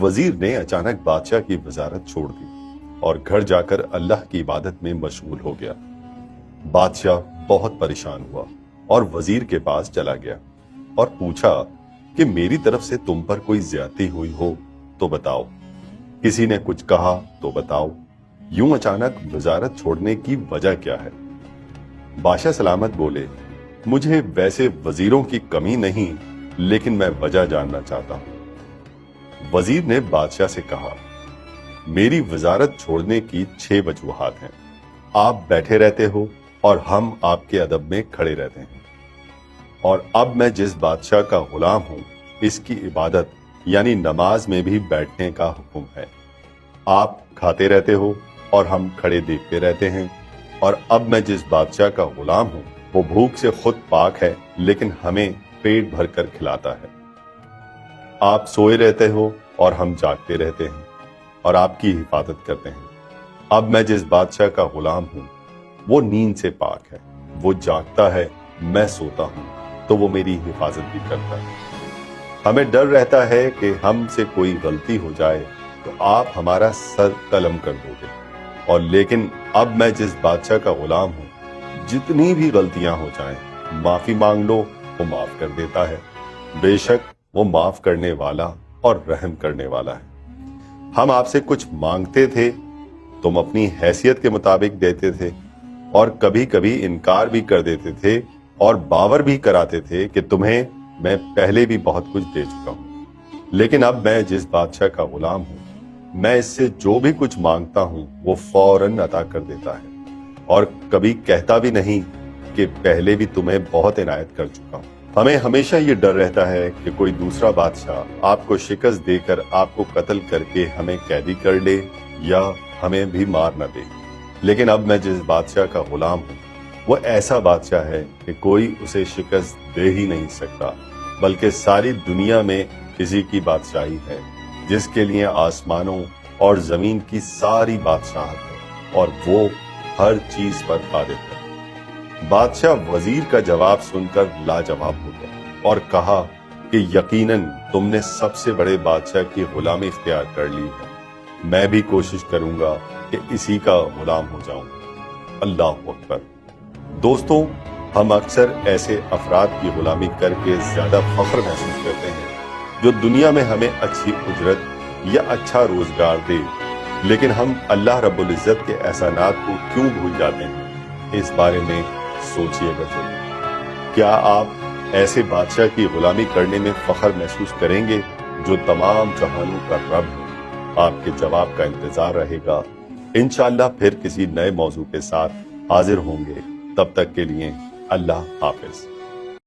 वजीर ने अचानक बादशाह की वजारत छोड़ दी और घर जाकर अल्लाह की इबादत में मशगूल हो गया। बादशाह बहुत परेशान हुआ और वजीर के पास चला गया और पूछा कि मेरी तरफ से तुम पर कोई ज्यादती हुई हो तो बताओ, किसी ने कुछ कहा तो बताओ, यूं अचानक वजारत छोड़ने की वजह क्या है? बादशाह सलामत बोले, मुझे वैसे वजीरों की कमी नहीं, लेकिन मैं वजह जानना चाहता हूं। वजीर ने बादशाह से कहा, मेरी वजारत छोड़ने की 6 वजूहात हैं। आप बैठे रहते हो और हम आपके अदब में खड़े रहते हैं, और अब मैं जिस बादशाह का गुलाम हूं, इसकी इबादत यानी नमाज में भी बैठने का हुक्म है। आप खाते रहते हो और हम खड़े देखते रहते हैं, और अब मैं जिस बादशाह का गुलाम हूं, वो भूख से खुद पाक है, लेकिन हमें पेट भरकर खिलाता है। आप सोए रहते हो और हम जागते रहते हैं और आपकी हिफाजत करते हैं। अब मैं जिस बादशाह का गुलाम हूं, वो नींद से पाक है, वो जागता है, मैं सोता हूं, तो वो मेरी हिफाजत भी करता है। हमें डर रहता है कि हमसे कोई गलती हो जाए तो आप हमारा सर कलम कर दोगे, और लेकिन अब मैं जिस बादशाह का गुलाम हूं, जितनी भी गलतियां हो जाएं, माफी मांग लो, वो माफ कर देता है। बेशक वो माफ करने वाला और रहम करने वाला है। हम आपसे कुछ मांगते थे, तुम अपनी हैसियत के मुताबिक देते थे, और कभी कभी इनकार भी कर देते थे और बावर भी कराते थे कि तुम्हें मैं पहले भी बहुत कुछ दे चुका हूं। लेकिन अब मैं जिस बादशाह का गुलाम हूं, मैं इससे जो भी कुछ मांगता हूं, वो फौरन अता कर देता है, और कभी कहता भी नहीं कि पहले भी तुम्हें बहुत इनायत कर चुका हूं। हमें हमेशा ये डर रहता है कि कोई दूसरा बादशाह आपको शिकस्त देकर आपको कत्ल करके हमें कैदी कर ले या हमें भी मार न दे। लेकिन अब मैं जिस बादशाह का गुलाम हूं, वो ऐसा बादशाह है कि कोई उसे शिकस्त दे ही नहीं सकता, बल्कि सारी दुनिया में किसी की बादशाही है जिसके लिए आसमानों और जमीन की सारी बादशाहत है, और वो हर चीज पर कादिर है। बादशाह वजीर का जवाब सुनकर लाजवाब हो गया और कहा कि यकीनन तुमने सबसे बड़े बादशाह की गुलामी इख्तियार कर ली है। मैं भी कोशिश करूंगा कि इसी का गुलाम हो जाऊं। अल्लाह अकबर। दोस्तों, हम अक्सर ऐसे अफराद की गुलामी करके ज्यादा फख्र महसूस करते हैं जो दुनिया में हमें अच्छी उजरत या अच्छा रोजगार दे, लेकिन हम अल्लाह रब्बुल इज्जत के एहसानात को क्यों भूल जाते हैं? इस बारे में सोचिएगा जरूर। क्या आप ऐसे बादशाह की गुलामी करने में फख्र महसूस करेंगे जो तमाम जहानों का रब है? आपके जवाब का इंतजार रहेगा। इंशाअल्लाह फिर किसी नए मौजू के साथ हाजिर होंगे। तब तक के लिए अल्लाह हाफिज।